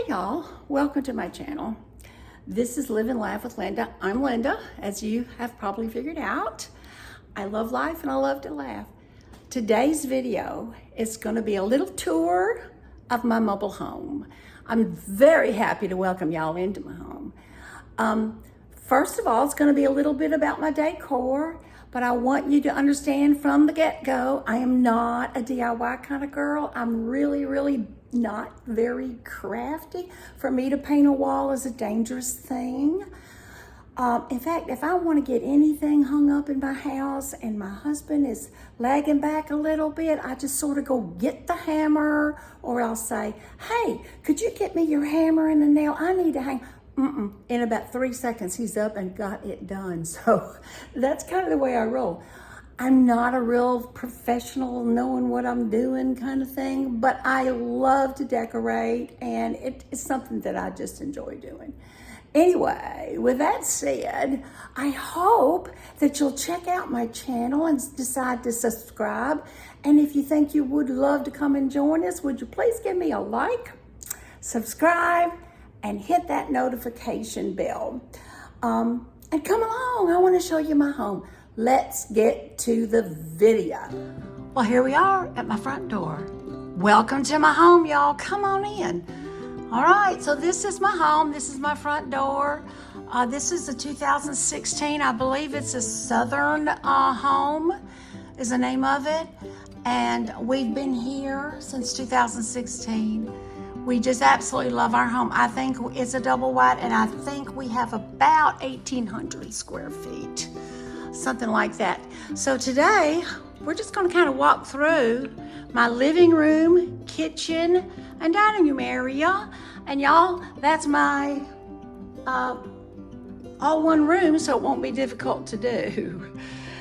y'all, welcome to my channel. This is Live and Laugh with Linda. I'm Linda, as you have probably figured out. I love life and I love to laugh. Today's video is going to be a little tour of my mobile home. I'm very happy to welcome y'all into my home. First of all, it's going to be a little bit about my decor, but I want you to understand from the get-go, I am not a DIY kind of girl. I'm really not very crafty. For me to paint a wall is a dangerous thing. In fact, if I want to get anything hung up in my house and my husband is lagging back a little bit, I just sort of go get the hammer, or I'll say, hey, could you get me your hammer and a nail? I need to hang. In about 3 seconds, he's up and got it done. So that's kind of the way I roll. I'm not a real professional, knowing what I'm doing kind of thing, but I love to decorate, and it's something that I just enjoy doing. Anyway, with that said, I hope that you'll check out my channel and decide to subscribe. And if you think you would love to come and join us, would you please give me a like, subscribe, and hit that notification bell. And come along, I want to show you my home. Let's get to the video. Well, here we are at my front door. Welcome to my home, y'all. Come on in. All right, so this is my home. This is my front door. This is a 2016, I believe it's a Southern home is the name of it. And we've been here since 2016. We just absolutely love our home. I think it's a double wide, and I think we have about 1,800 square feet, something like that. So today, we're just gonna kind of walk through my living room, kitchen, and dining room area. And y'all, that's my all one room, so it won't be difficult to do.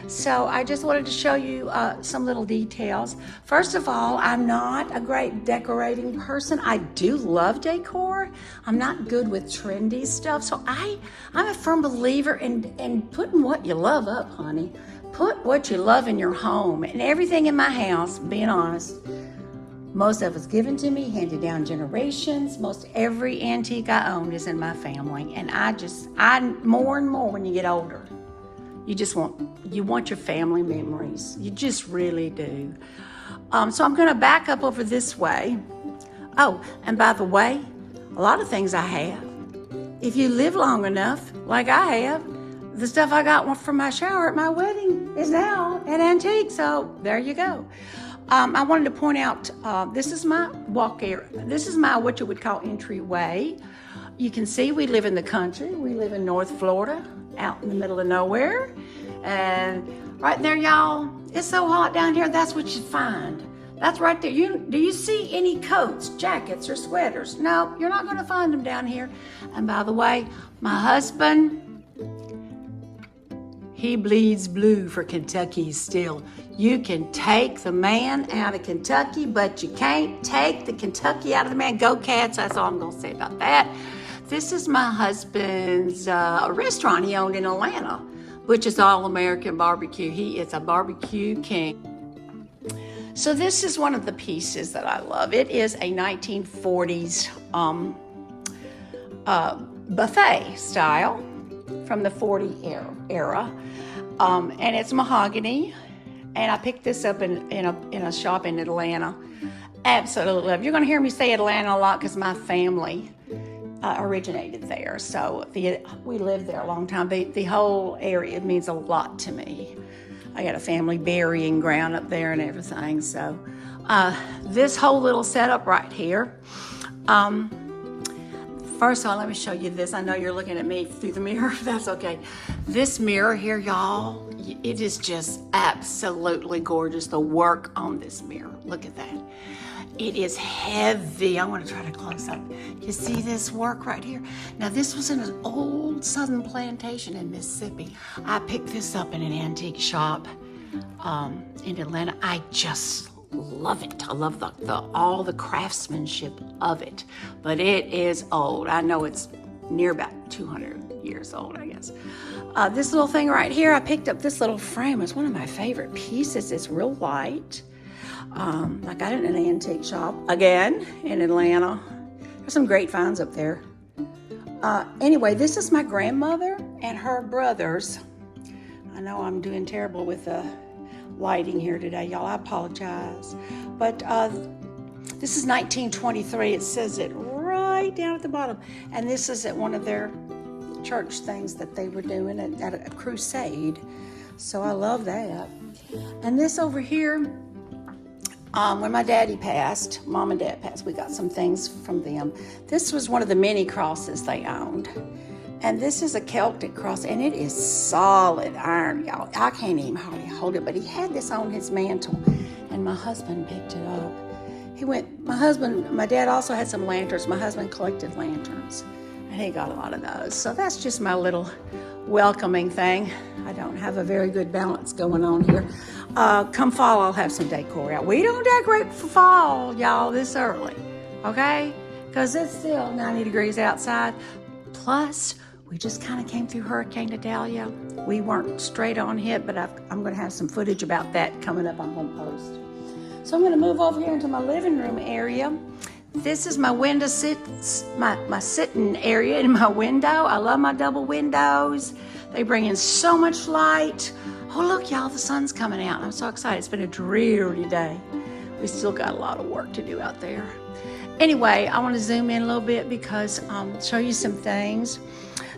So I just wanted to show you some little details. First of all, I'm not a great decorating person. I do love decor. I'm not good with trendy stuff. So I'm a firm believer in putting what you love up, honey. Put what you love in your home. And everything in my house, being honest, most of it's given to me, handed down generations. Most every antique I own is in my family. And I more and more when you get older, you want your family memories. You just really do. So I'm gonna back up over this way. Oh, and by the way, a lot of things I have, if you live long enough, like I have, the stuff I got from my shower at my wedding is now an antique, so there you go. I wanted to point out, this is my walk area. This is my, what you would call, entryway. You can see we live in the country. We live in North Florida, out in the middle of nowhere. And right there, y'all, it's so hot down here, that's what you find. That's right there. Do you see any coats, jackets, or sweaters? No, you're not gonna find them down here. And by the way, my husband, he bleeds blue for Kentucky still. You can take the man out of Kentucky, but you can't take the Kentucky out of the man. Go Cats, that's all I'm gonna say about that. This is my husband's restaurant he owned in Atlanta, which is All American Barbecue. He is a barbecue king. So this is one of the pieces that I love. It is a 1940s buffet style from the 40 era. And it's mahogany. And I picked this up in a shop in Atlanta. Absolutely love it. You're gonna hear me say Atlanta a lot because my family originated there. So we lived there a long time. The whole area means a lot to me. I got a family burying ground up there and everything. So this whole little setup right here. First of all, let me show you this. I know you're looking at me through the mirror. That's okay. This mirror here, y'all, it is just absolutely gorgeous. The work on this mirror, look at that. It is heavy. I want to try to close up. You see this work right here? Now, this was in an old southern plantation in Mississippi. I picked this up in an antique shop in Atlanta. I just love it. I love all the craftsmanship of it, but it is old. I know it's near about 200 years old, I guess. This little thing right here, I picked up this little frame. It's one of my favorite pieces. It's real light. I got it in an antique shop, again, in Atlanta. There's some great finds up there. Anyway, this is my grandmother and her brothers. I know I'm doing terrible with the lighting here today, y'all. I apologize. But this is 1923. It says it right down at the bottom. And this is at one of their church things that they were doing at a crusade. So I love that. And this over here, when my daddy passed, mom and dad passed, we got some things from them. This was one of the many crosses they owned. And this is a Celtic cross, and it is solid iron, y'all. I can't even hardly hold it, but he had this on his mantle, and my husband picked it up. My dad also had some lanterns. My husband collected lanterns, and he got a lot of those. So that's just my little welcoming thing. I don't have a very good balance going on here. Come fall, I'll have some decor out. We don't decorate for fall, y'all, this early, okay? Because it's still 90 degrees outside. Plus, we just kind of came through Hurricane Idalia. We weren't straight on hit, but I'm going to have some footage about that coming up. I'm going to post. So I'm going to move over here into my living room area. This is my window my sitting area in my window. I love my double windows. They bring in so much light. Oh, look, y'all, the sun's coming out. I'm so excited. It's been a dreary day. We still got a lot of work to do out there. Anyway, I want to zoom in a little bit because show you some things.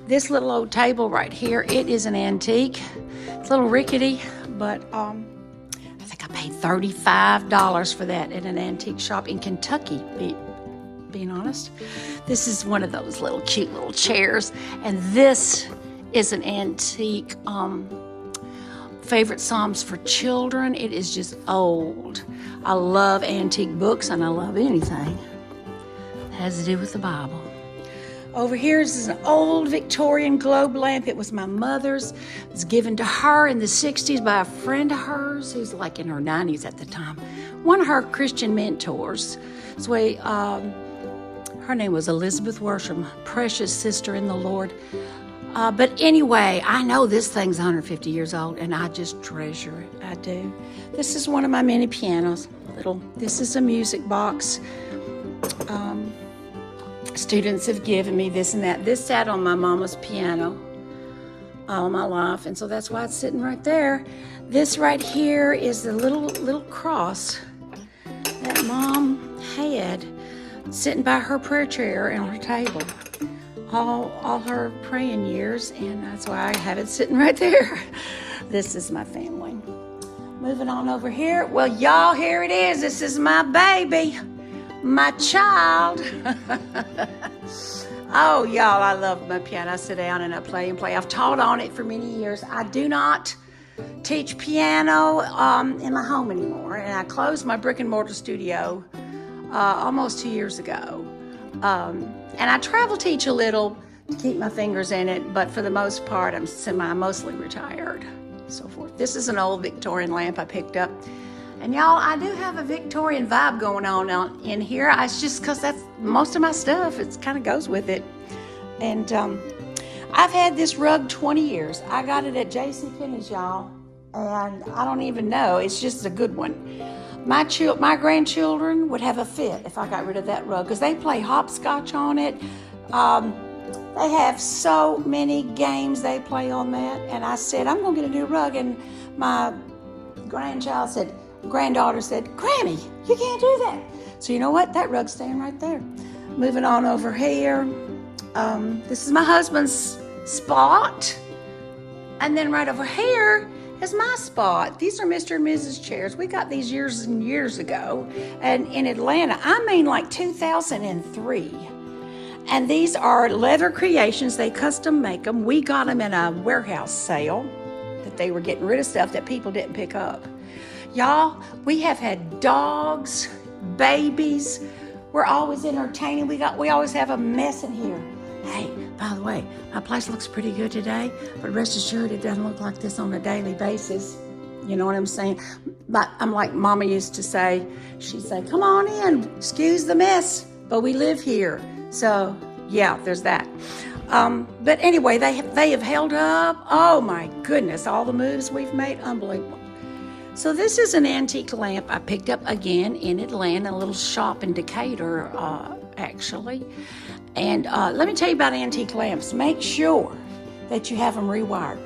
This little old table right here, it is an antique. It's a little rickety, but I think I paid $35 for that at an antique shop in Kentucky, being honest. This is one of those little cute little chairs, and this is an antique favorite Psalms for children. It is just old. I love antique books, and I love anything that has to do with the Bible. Over here is an old Victorian globe lamp. It was my mother's. It was given to her in the 60s by a friend of hers who's like in her 90s at the time. One of her Christian mentors. So her name was Elizabeth Worsham, precious sister in the Lord. But anyway, I know this thing's 150 years old, and I just treasure it. I do. This is one of my mini pianos. This is a music box. Students have given me this and that. This sat on my mama's piano all my life, and so that's why it's sitting right there. This right here is the little cross that mom had sitting by her prayer chair on her table all her praying years, and that's why I have it sitting right there. This is my family. Moving on over here. Well, y'all, here it is. This is my baby. My child. Oh, y'all, I love my piano. I sit down and I play and play. I've taught on it for many years. I do not teach piano in my home anymore, and I closed my brick and mortar studio almost 2 years ago. And I travel teach a little to keep my fingers in it, but for the most part, I'm mostly retired, so forth. This is an old Victorian lamp I picked up. And y'all, I do have a Victorian vibe going on in here. It's just because that's most of my stuff. It kind of goes with it. And I've had this rug 20 years. I got it at JCPenney's, y'all. And I don't even know. It's just a good one. My grandchildren would have a fit if I got rid of that rug because they play hopscotch on it. They have so many games they play on that. And I said, I'm going to get a new rug. And my granddaughter said, Granny, you can't do that. So you know what? That rug's staying right there. Moving on over here. This is my husband's spot. And then right over here is my spot. These are Mr. and Mrs. chairs. We got these years and years ago. And in Atlanta, I mean like 2003. And these are leather creations. They custom make them. We got them in a warehouse sale that they were getting rid of stuff that people didn't pick up. Y'all, we have had dogs, babies. We're always entertaining. We always have a mess in here. Hey, by the way, my place looks pretty good today, but rest assured it doesn't look like this on a daily basis. You know what I'm saying? But I'm like Mama used to say. She'd say, come on in, excuse the mess, but we live here. So, yeah, there's that. But anyway, they have held up. Oh, my goodness, all the moves we've made, unbelievable. So this is an antique lamp I picked up again in Atlanta, a little shop in Decatur actually. And let me tell you about antique lamps. Make sure that you have them rewired,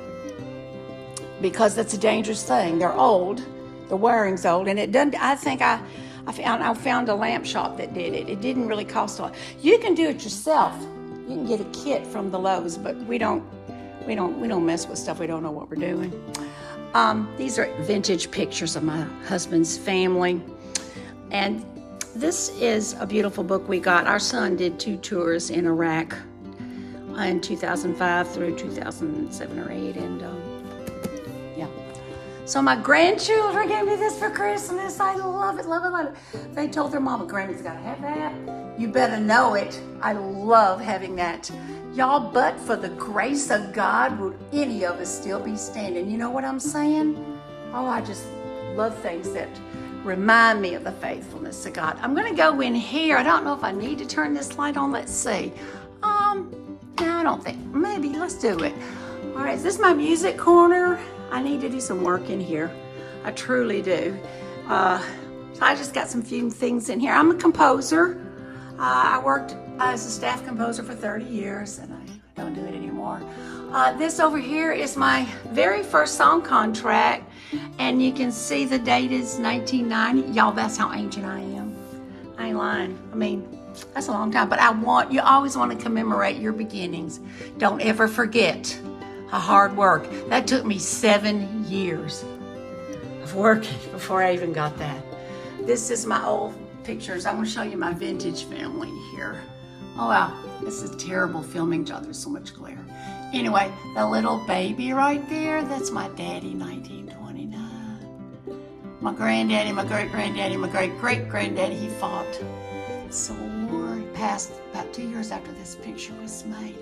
because that's a dangerous thing. They're old, the wiring's old, and it doesn't. I think I found a lamp shop that did it. It didn't really cost a lot. You can do it yourself. You can get a kit from the Lowe's, but we don't mess with stuff we don't know what we're doing. These are vintage pictures of my husband's family, and this is a beautiful book we got. Our son did 2 tours in Iraq in 2005 through 2007 or 8, and yeah. So my grandchildren gave me this for Christmas. I love it, love it, love it. They told their mama, Grammy's got to have that. You better know it. I love having that. Y'all, but for the grace of God, would any of us still be standing? You know what I'm saying? Oh, I just love things that remind me of the faithfulness of God. I'm going to go in here. I don't know if I need to turn this light on. Let's see. No, I don't think. Maybe. Let's do it. All right, is this my music corner? I need to do some work in here. I truly do. So I just got some few things in here. I'm a composer. I worked as a staff composer for 30 years, and I don't do it anymore. This over here is my very first song contract, and you can see the date is 1990. Y'all, that's how ancient I am. I ain't lying. I mean, that's a long time, but you always want to commemorate your beginnings. Don't ever forget how hard work. That took me 7 years of working before I even got that. This is my old pictures. I'm going to show you my vintage family here. Oh wow, this is terrible filming, John. There's so much glare. Anyway, the little baby right there, that's my daddy, 1929. My granddaddy, my great-granddaddy, my great-great-granddaddy, he fought. So he passed about 2 years after this picture was made.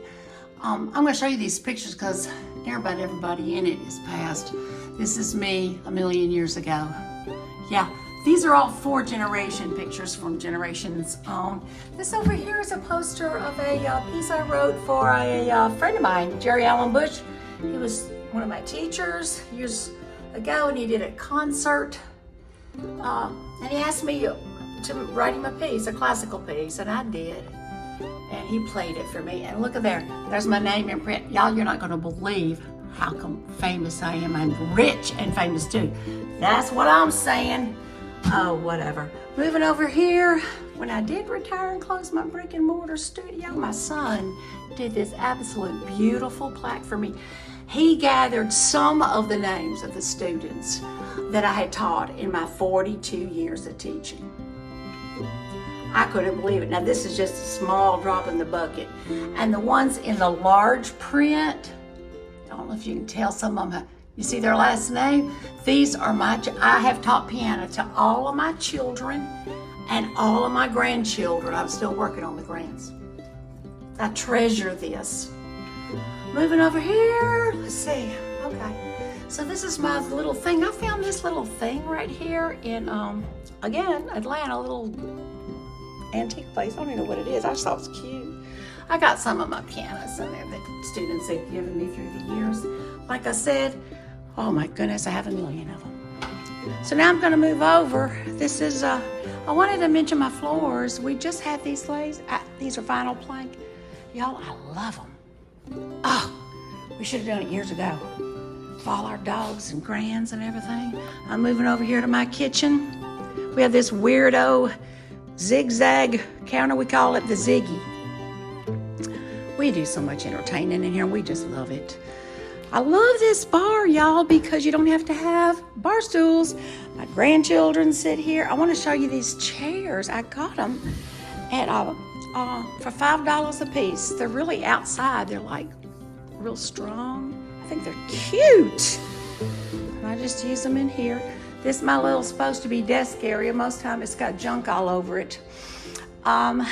I'm going to show you these pictures because everybody in it is passed. This is me a million years ago. Yeah. These are all 4-generation pictures from generations on. This over here is a poster of a piece I wrote for a friend of mine, Jerry Allen Bush. He was one of my teachers years ago, and he did a concert. And he asked me to write him a piece, a classical piece, and I did. And he played it for me. And look at there, there's my name in print. Y'all, you're not gonna believe how famous I am. I'm rich and famous too. That's what I'm saying. Oh, whatever. Moving over here, when I did retire and close my brick and mortar studio, my son did this absolute beautiful plaque for me. He gathered some of the names of the students that I had taught in my 42 years of teaching. I couldn't believe it. Now, this is just a small drop in the bucket. And the ones in the large print, I don't know if you can tell, some of them, you see their last name? These are I have taught piano to all of my children and all of my grandchildren. I'm still working on the grands. I treasure this. Moving over here, let's see, okay. So this is my little thing. I found this little thing right here in, again, Atlanta, a little antique place. I don't even know what it is. I just thought it was cute. I got some of my pianos in there that students have given me through the years. Like I said, oh my goodness, I have a million of them. So now I'm going to move over. This is, I wanted to mention my floors. We just had these glazed. These are vinyl plank. Y'all, I love them. Oh, we should have done it years ago. For all our dogs and grands and everything. I'm moving over here to my kitchen. We have this weirdo zigzag counter. We call it the Ziggy. We do so much entertaining in here. We just love it. I love this bar, y'all, because you don't have to have bar stools. My grandchildren sit here. I want to show you these chairs. I got them at for $5 a piece. They're really outside. They're like real strong. I think they're cute. And I just use them in here. This is my little supposed to be desk area. Most of the time it's got junk all over it. I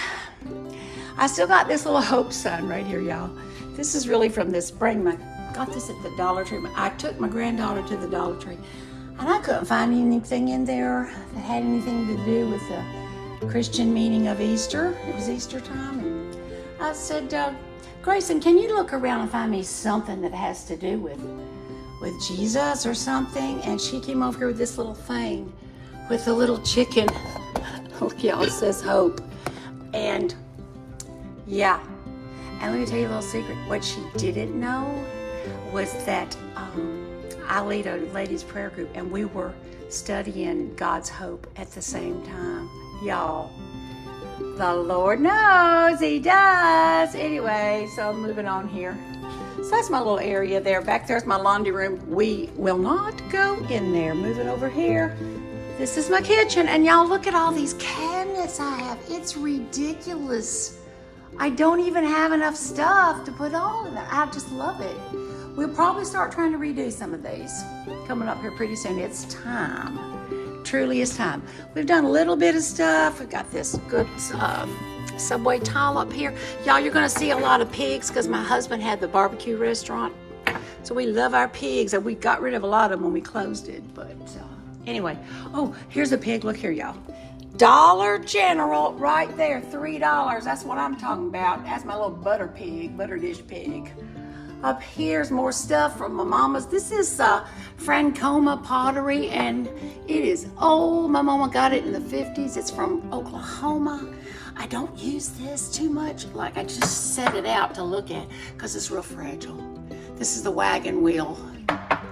still got this little hope sign right here, y'all. This is really from this spring. I got this at the Dollar Tree. I took my granddaughter to the Dollar Tree, and I couldn't find anything in there that had anything to do with the Christian meaning of Easter. It was Easter time, and I said, Grayson, can you look around and find me something that has to do with Jesus or something? And she came over here with this little thing with a little chicken. Look, y'all, it says hope. And Yeah. And let me tell you a little secret. What she didn't know was that I lead a ladies' prayer group, and we were studying God's hope at the same time. Y'all, the Lord knows, He does. Anyway, so I'm moving on here. So that's my little area there. Back there's my laundry room. We will not go in there. Moving over here. This is my kitchen, and y'all look at all these cabinets I have. It's ridiculous. I don't even have enough stuff to put all in there. I just love it. We'll probably start trying to redo some of these coming up here pretty soon. It's time. Truly is time. We've done a little bit of stuff. We've got this good subway tile up here. Y'all, you're going to see a lot of pigs because my husband had the barbecue restaurant. So we love our pigs, and we got rid of a lot of them when we closed it. But anyway, oh, here's a pig. Look here, y'all. Dollar General right there, $3. That's what I'm talking about. That's my little butter dish pig. Up here's more stuff from my mama's. This is Francoma pottery, and it is old. My mama got it in the 50s. It's from Oklahoma. I don't use this too much. Like, I just set it out to look at because it's real fragile. This is the wagon wheel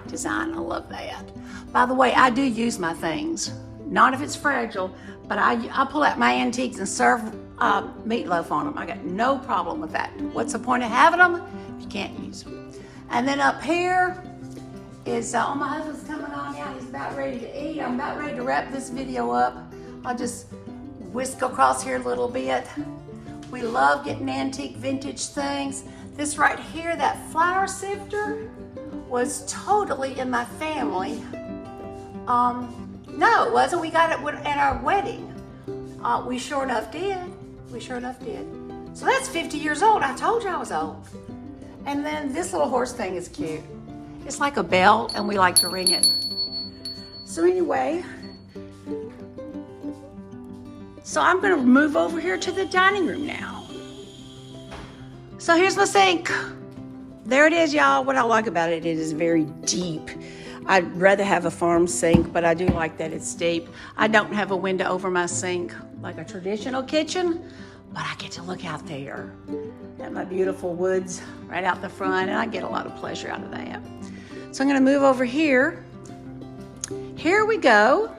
design. I love that. By the way, I do use my things. Not if it's fragile, but I pull out my antiques and serve meatloaf on them. I got no problem with that. What's the point of having them if you can't use them? And then up here is, my husband's coming on now. He's about ready to eat. I'm about ready to wrap this video up. I'll just whisk across here a little bit. We love getting antique vintage things. This right here, that flour sifter, was totally in my family. No, it wasn't. We got it at our wedding. We sure enough did. So that's 50 years old. I told you I was old. And then this little horse thing is cute. It's like a bell, and we like to ring it. So anyway, so I'm gonna move over here to the dining room now. So here's my sink. There it is, y'all. What I like about it, it is very deep. I'd rather have a farm sink, but I do like that it's deep. I don't have a window over my sink like a traditional kitchen, but I get to look out there at my beautiful woods right out the front, and I get a lot of pleasure out of that. So I'm gonna move over here. Here we go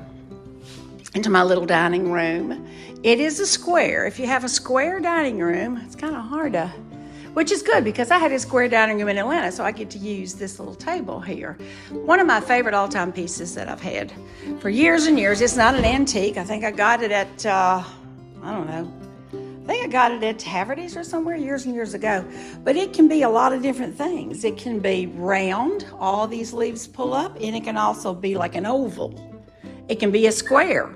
into my little dining room. It is a square. If you have a square dining room, it's kind of hard to, which is good because I had a square dining room in Atlanta, so I get to use this little table here. One of my favorite all-time pieces that I've had for years and years. It's not an antique. I think I got it at, I don't know. I think I got it at Haverty's or somewhere years and years ago. But it can be a lot of different things. It can be round, all these leaves pull up, and it can also be like an oval. It can be a square.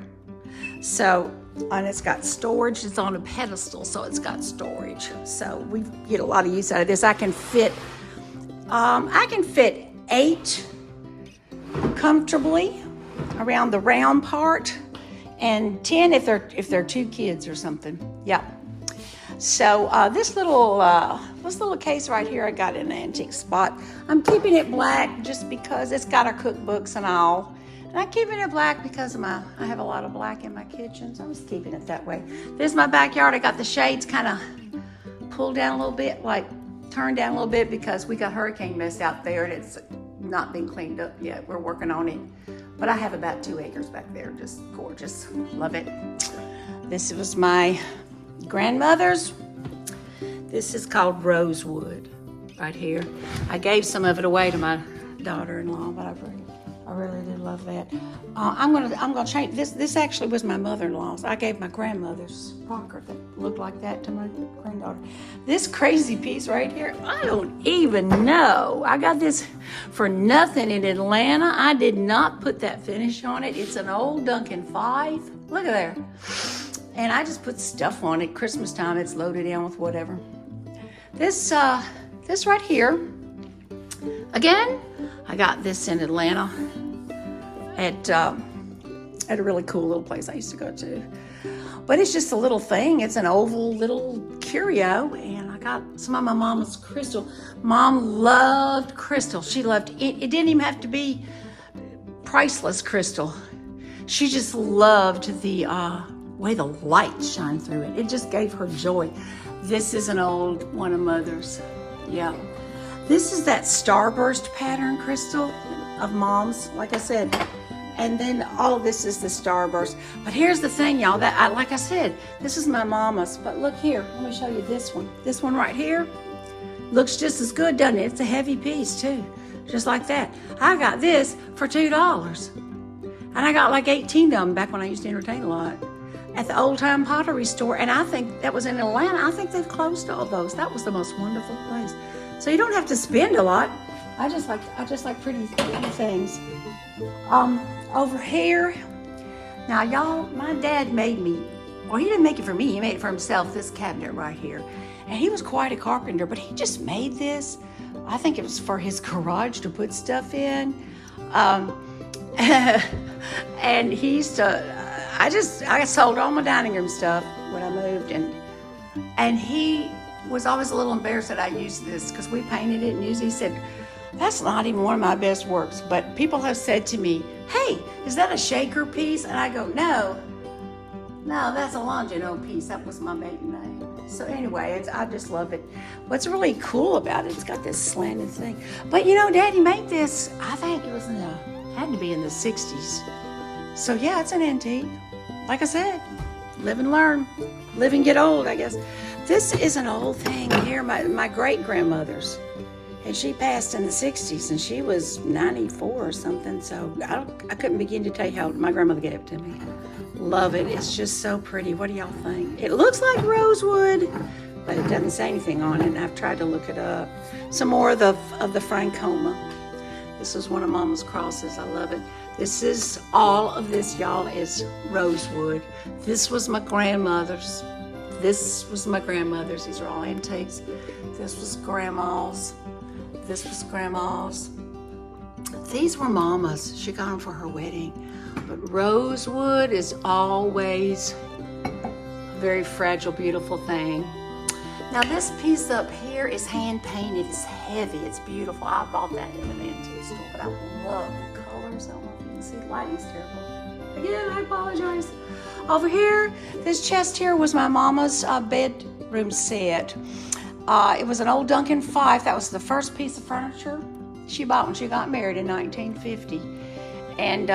So, and it's got storage. It's on a pedestal, so it's got storage. So we get a lot of use out of this. I can fit 8 comfortably around the round part, and 10 if they're 2 kids or something. Yeah. So this little case right here, I got in an antique spot. I'm keeping it black just because it's got our cookbooks and all. And I'm keeping it black because I have a lot of black in my kitchen, so I'm just keeping it that way. This is my backyard. I got the shades kind of pulled down a little bit, like turned down a little bit because we got hurricane mess out there and it's not been cleaned up yet. We're working on it. But I have about 2 acres back there. Just gorgeous. Love it. This was my grandmother's. This is called rosewood right here. I gave some of it away to my daughter-in-law, but I really did love that. I'm gonna change this. This actually was my mother-in-law's. I gave my grandmother's rocker that looked like that to my granddaughter. This crazy piece right here, I don't even know. I got this for nothing in Atlanta. I did not put that finish on it. It's an old Duncan 5. Look at there. And I just put stuff on it. Christmas time, it's loaded in with whatever. This right here, again, I got this in Atlanta at a really cool little place I used to go to. But it's just a little thing. It's an oval little curio, and I got some of my mama's crystal. Mom loved crystal. She loved it. It didn't even have to be priceless crystal. She just loved the way the light shined through it. It just gave her joy. This is an old one of Mother's. Yeah. This is that starburst pattern, Crystal, of Mom's, like I said. And then all of this is the starburst. But here's the thing, y'all, like I said, this is my mama's. But look here, let me show you this one. This one right here looks just as good, doesn't it? It's a heavy piece too, just like that. I got this for $2. And I got like 18 of them back when I used to entertain a lot at the old time pottery store. And I think that was in Atlanta. I think they've closed all those. That was the most wonderful place. So you don't have to spend a lot. I just like pretty things. Over here, now y'all, my dad made me, well, he didn't make it for me, he made it for himself, this cabinet right here. And he was quite a carpenter, but he just made this. I think it was for his garage to put stuff in. And he used to, I sold all my dining room stuff when I moved, and he was always a little embarrassed that I used this because we painted it and used it. He said, that's not even one of my best works. But people have said to me, hey, is that a shaker piece? And I go, no, that's a Longino piece. That was my maiden name. So anyway, I just love it. What's really cool about it, it's got this slanted thing. But you know, Daddy made this, I think it was had to be in the 60s. So yeah, it's an antique. Like I said, live and learn. Live and get old, I guess. This is an old thing here, my great-grandmother's. And she passed in the 60s, and she was 94 or something, so I couldn't begin to tell you how my grandmother gave it to me. Love it. It's just so pretty. What do y'all think? It looks like rosewood, but it doesn't say anything on it, and I've tried to look it up. Some more of the Francoma. This is one of Mama's crosses. I love it. This is, all of this, y'all, is rosewood. This was my grandmother's. This was my grandmother's. These are all antiques. This was Grandma's. This was Grandma's. These were Mama's. She got them for her wedding. But rosewood is always a very fragile, beautiful thing. Now this piece up here is hand painted. It's heavy. It's beautiful. I bought that in an antique store, but I love the colors. I don't know if you can see. The lighting's terrible. Again, I apologize. Over here, this chest here was my mama's bedroom set. It was an old Duncan Fife. That was the first piece of furniture she bought when she got married in 1950. And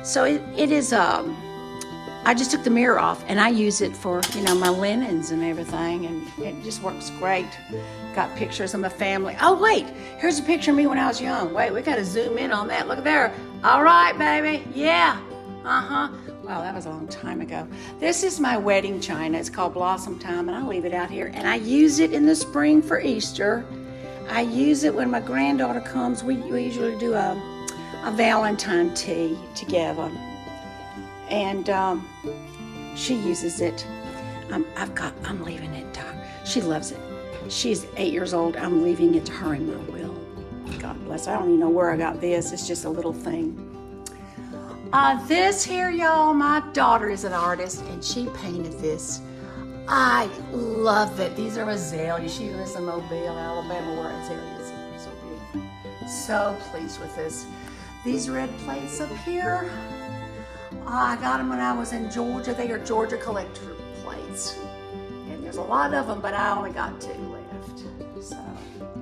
so it is, I just took the mirror off and I use it for, you know, my linens and everything. And it just works great. Got pictures of my family. Oh, wait, here's a picture of me when I was young. Wait, we got to zoom in on that. Look there. All right, baby. Yeah. Uh-huh. Wow, that was a long time ago. This is my wedding china. It's called Blossom Time, and I leave it out here. And I use it in the spring for Easter. I use it when my granddaughter comes. We usually do a Valentine tea together. And she uses it. I'm leaving it to her. She loves it. She's 8 years old. I'm leaving it to her in my will. God bless her. I don't even know where I got this. It's just a little thing. This here, y'all, my daughter is an artist, and she painted this. I love it. These are azaleas. She lives in Mobile, Alabama, where azaleas are so beautiful. So pleased with this. These red plates up here, I got them when I was in Georgia. They are Georgia collector plates. And there's a lot of them, but I only got 2 left. So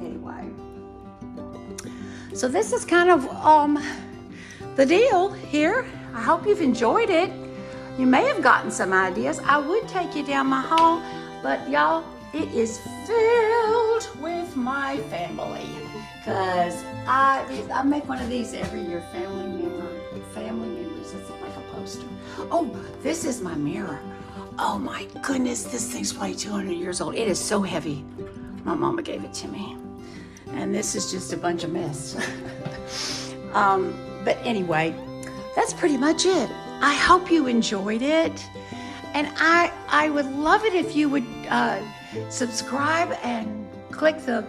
anyway. So this is kind of the deal here. I hope you've enjoyed it. You may have gotten some ideas. I would take you down my hall, but y'all, it is filled with my family. Because I make one of these every year, family members. It's like a poster. Oh, this is my mirror. Oh my goodness, this thing's probably 200 years old. It is so heavy. My mama gave it to me. And this is just a bunch of mess. But anyway, that's pretty much it. I hope you enjoyed it. And I would love it if you would subscribe and click the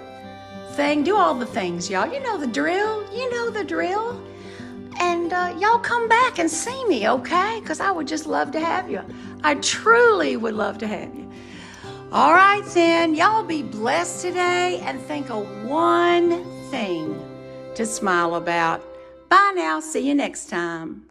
thing. Do all the things, y'all. You know the drill. You know the drill. And y'all come back and see me, okay? Because I would just love to have you. I truly would love to have you. All right, then. Y'all be blessed today and think of one thing to smile about. Bye now. See you next time.